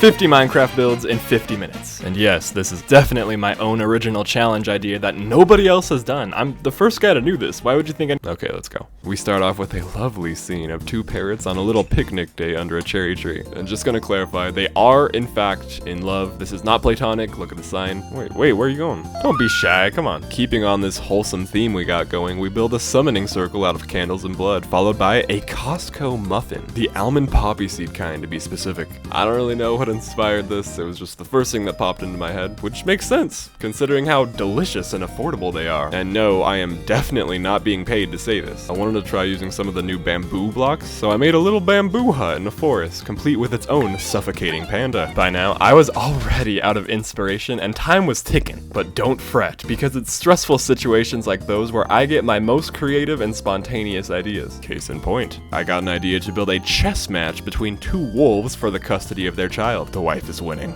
50 Minecraft builds in 50 minutes. And yes, this is definitely my own original challenge idea that nobody else has done. I'm the first guy to do this. Why would you think Okay, let's go. We start off with a lovely scene of two parrots on a little picnic day under a cherry tree. And just gonna clarify, they are in fact in love. This is not platonic. Look at the sign. Wait, where are you going? Don't be shy, come on. Keeping on this wholesome theme we got going, we build a summoning circle out of candles and blood, followed by a Costco muffin. The almond poppy seed kind, to be specific. I don't really know what inspired this. It was just the first thing that popped into my head, which makes sense, considering how delicious and affordable they are. And no, I am definitely not being paid to say this. I wanted to try using some of the new bamboo blocks, so I made a little bamboo hut in a forest, complete with its own suffocating panda. By now, I was already out of inspiration and time was ticking. But don't fret, because it's stressful situations like those where I get my most creative and spontaneous ideas. Case in point, I got an idea to build a chess match between two wolves for the custody of their child. The wife is winning.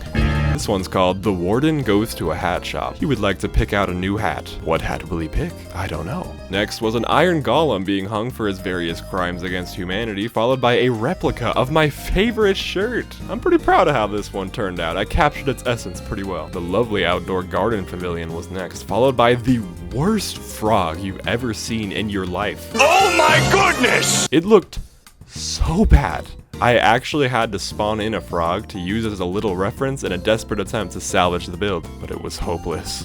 This one's called The Warden Goes to a Hat Shop. He would like to pick out a new hat. What hat will he pick? I don't know. Next was an iron golem being hung for his various crimes against humanity, followed by a replica of my favorite shirt. I'm pretty proud of how this one turned out. I captured its essence pretty well. The lovely outdoor garden pavilion was next, followed by the worst frog you've ever seen in your life. Oh my goodness! It looked so bad. I actually had to spawn in a frog to use as a little reference in a desperate attempt to salvage the build, but it was hopeless.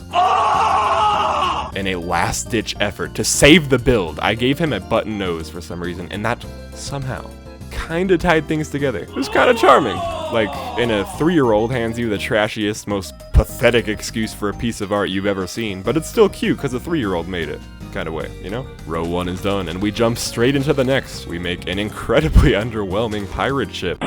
In a last-ditch effort to save the build, I gave him a button nose for some reason, and that somehow kinda tied things together. It was kinda charming. Like, in a 3-year-old hands you the trashiest, most pathetic excuse for a piece of art you've ever seen, but it's still cute because a 3-year-old made it. Kind of way, you know? Row 1 is done, and we jump straight into the next. We make an incredibly underwhelming pirate ship.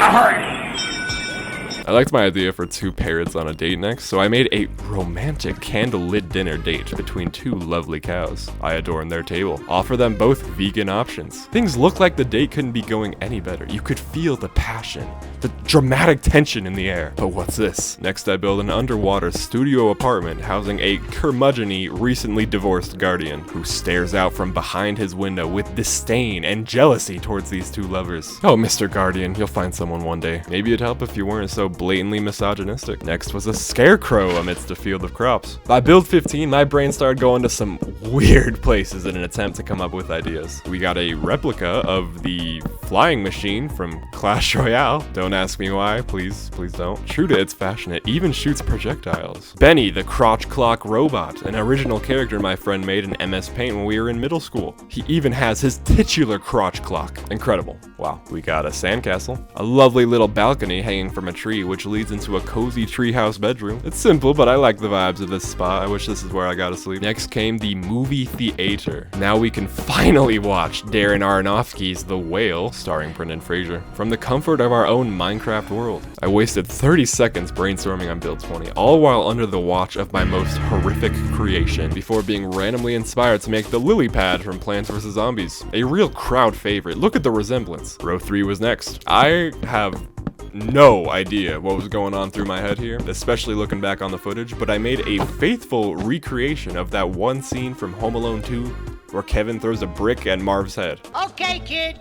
I liked my idea for 2 parrots on a date next, so I made a romantic candlelit dinner date between 2 lovely cows. I adorned their table, offer them both vegan options. Things looked like the date couldn't be going any better. You could feel the passion, the dramatic tension in the air. But what's this? Next, I build an underwater studio apartment housing a curmudgeon-y, recently divorced guardian who stares out from behind his window with disdain and jealousy towards these 2 lovers. Oh, Mr. Guardian, you'll find someone one day. Maybe it'd help if you weren't so blatantly misogynistic. Next was a scarecrow amidst a field of crops. By build 15, my brain started going to some weird places in an attempt to come up with ideas. We got a replica of the flying machine from Clash Royale. Don't ask me why, please don't. True to its fashion, it even shoots projectiles. Benny, the crotch clock robot, an original character my friend made in MS Paint when we were in middle school. He even has his titular crotch clock. Incredible. Wow. We got a sandcastle, a lovely little balcony hanging from a tree which leads into a cozy treehouse bedroom. It's simple, but I like the vibes of this spot. I wish this is where I gotta sleep. Next came the movie theater. Now we can finally watch Darren Aronofsky's The Whale, starring Brendan Fraser, from the comfort of our own Minecraft world. I wasted 30 seconds brainstorming on build 20, all while under the watch of my most horrific creation, before being randomly inspired to make the lily pad from Plants vs. Zombies. A real crowd favorite. Look at the resemblance. Row 3 was next. I have no idea what was going on through my head here, especially looking back on the footage, but I made a faithful recreation of that one scene from Home Alone 2 where Kevin throws a brick at Marv's head. Okay, kid,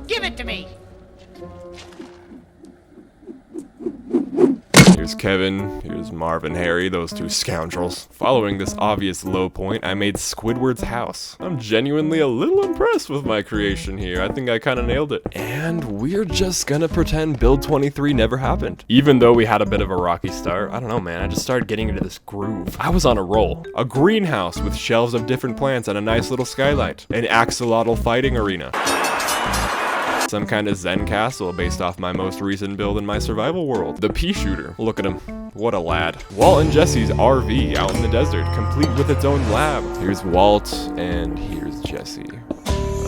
give it to me. Here's Kevin, here's Marv and Harry, those 2 scoundrels. Following this obvious low point, I made Squidwards House. I'm genuinely a little impressed with my creation here. I think I kinda nailed it. And we're just gonna pretend build 23 never happened. Even though we had a bit of a rocky start, I don't know, man, I just started getting into this groove. I was on a roll. A greenhouse with shelves of different plants and a nice little skylight. An axolotl fighting arena. Some kind of Zen castle based off my most recent build in my survival world. The pea shooter. Look at him. What a lad. Walt and Jesse's RV out in the desert, complete with its own lab. Here's Walt, and here's Jesse.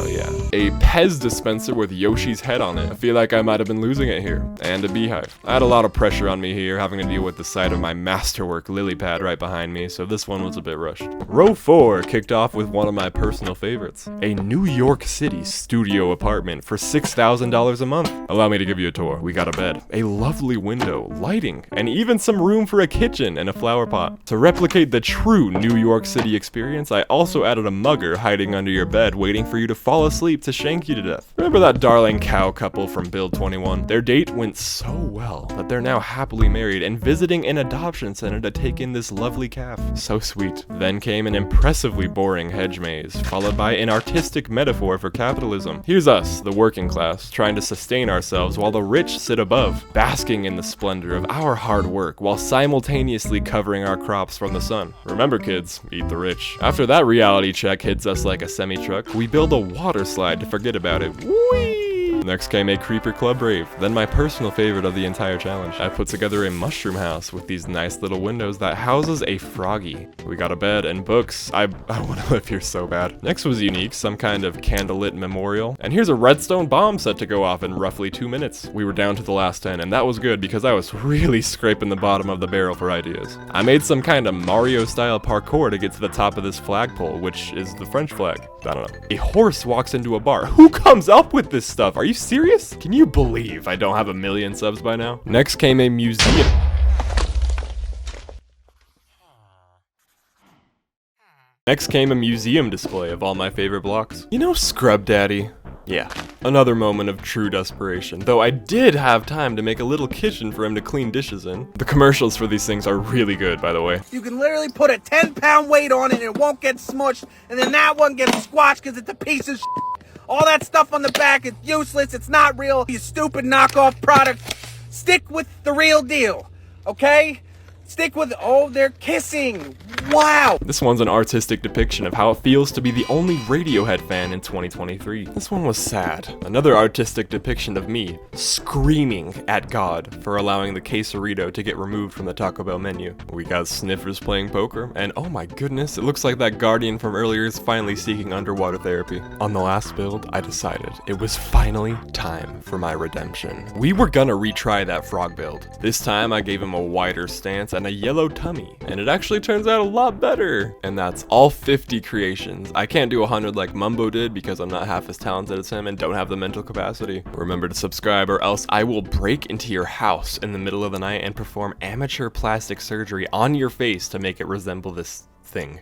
Oh yeah. A Pez dispenser with Yoshi's head on it. I feel like I might have been losing it here. And a beehive. I had a lot of pressure on me here, having to deal with the sight of my masterwork lily pad right behind me, so this one was a bit rushed. Row 4 kicked off with one of my personal favorites. A New York City studio apartment for $6,000 a month. Allow me to give you a tour. We got a bed, a lovely window, lighting, and even some room for a kitchen and a flower pot. To replicate the true New York City experience, I also added a mugger hiding under your bed waiting for you to follow fall asleep to shank you to death. Remember that darling cow couple from Build 21? Their date went so well that they're now happily married and visiting an adoption center to take in this lovely calf. So sweet. Then came an impressively boring hedge maze, followed by an artistic metaphor for capitalism. Here's us, the working class, trying to sustain ourselves while the rich sit above, basking in the splendor of our hard work while simultaneously covering our crops from the sun. Remember kids, eat the rich. After that reality check hits us like a semi-truck, we build a water slide to forget about it. Whee! Next came a creeper club rave, then my personal favorite of the entire challenge. I put together a mushroom house with these nice little windows that houses a froggy. We got a bed and books. I want to live here so bad. Next was unique, some kind of candlelit memorial. And here's a redstone bomb set to go off in roughly 2 minutes. We were down to the last 10, and that was good because I was really scraping the bottom of the barrel for ideas. I made some kind of Mario-style parkour to get to the top of this flagpole, which is the French flag. I don't know. A horse walks into a bar. Who comes up with this stuff? Are you serious? Can you believe I don't have 1 million subs by now? Next came a museum. Next came a museum display of all my favorite blocks. You know Scrub Daddy? Yeah, another moment of true desperation, though I did have time to make a little kitchen for him to clean dishes in. The commercials for these things are really good, by the way. You can literally put a 10-pound weight on it and it won't get smushed, and then that one gets squashed because it's a piece of shit. All that stuff on the back is useless, it's not real, you stupid knockoff product. Stick with the real deal, okay? Stick with, oh, they're kissing. Wow. This one's an artistic depiction of how it feels to be the only Radiohead fan in 2023. This one was sad. Another artistic depiction of me screaming at God for allowing the quesarito to get removed from the Taco Bell menu. We got sniffers playing poker, and oh my goodness, it looks like that Guardian from earlier is finally seeking underwater therapy. On the last build, I decided it was finally time for my redemption. We were gonna retry that frog build. This time I gave him a wider stance and a yellow tummy, and it actually turns out a lot better. And that's all 50 creations. I can't do 100 like Mumbo did because I'm not half as talented as him and don't have the mental capacity. Remember to subscribe or else I will break into your house in the middle of the night and perform amateur plastic surgery on your face to make it resemble this thing.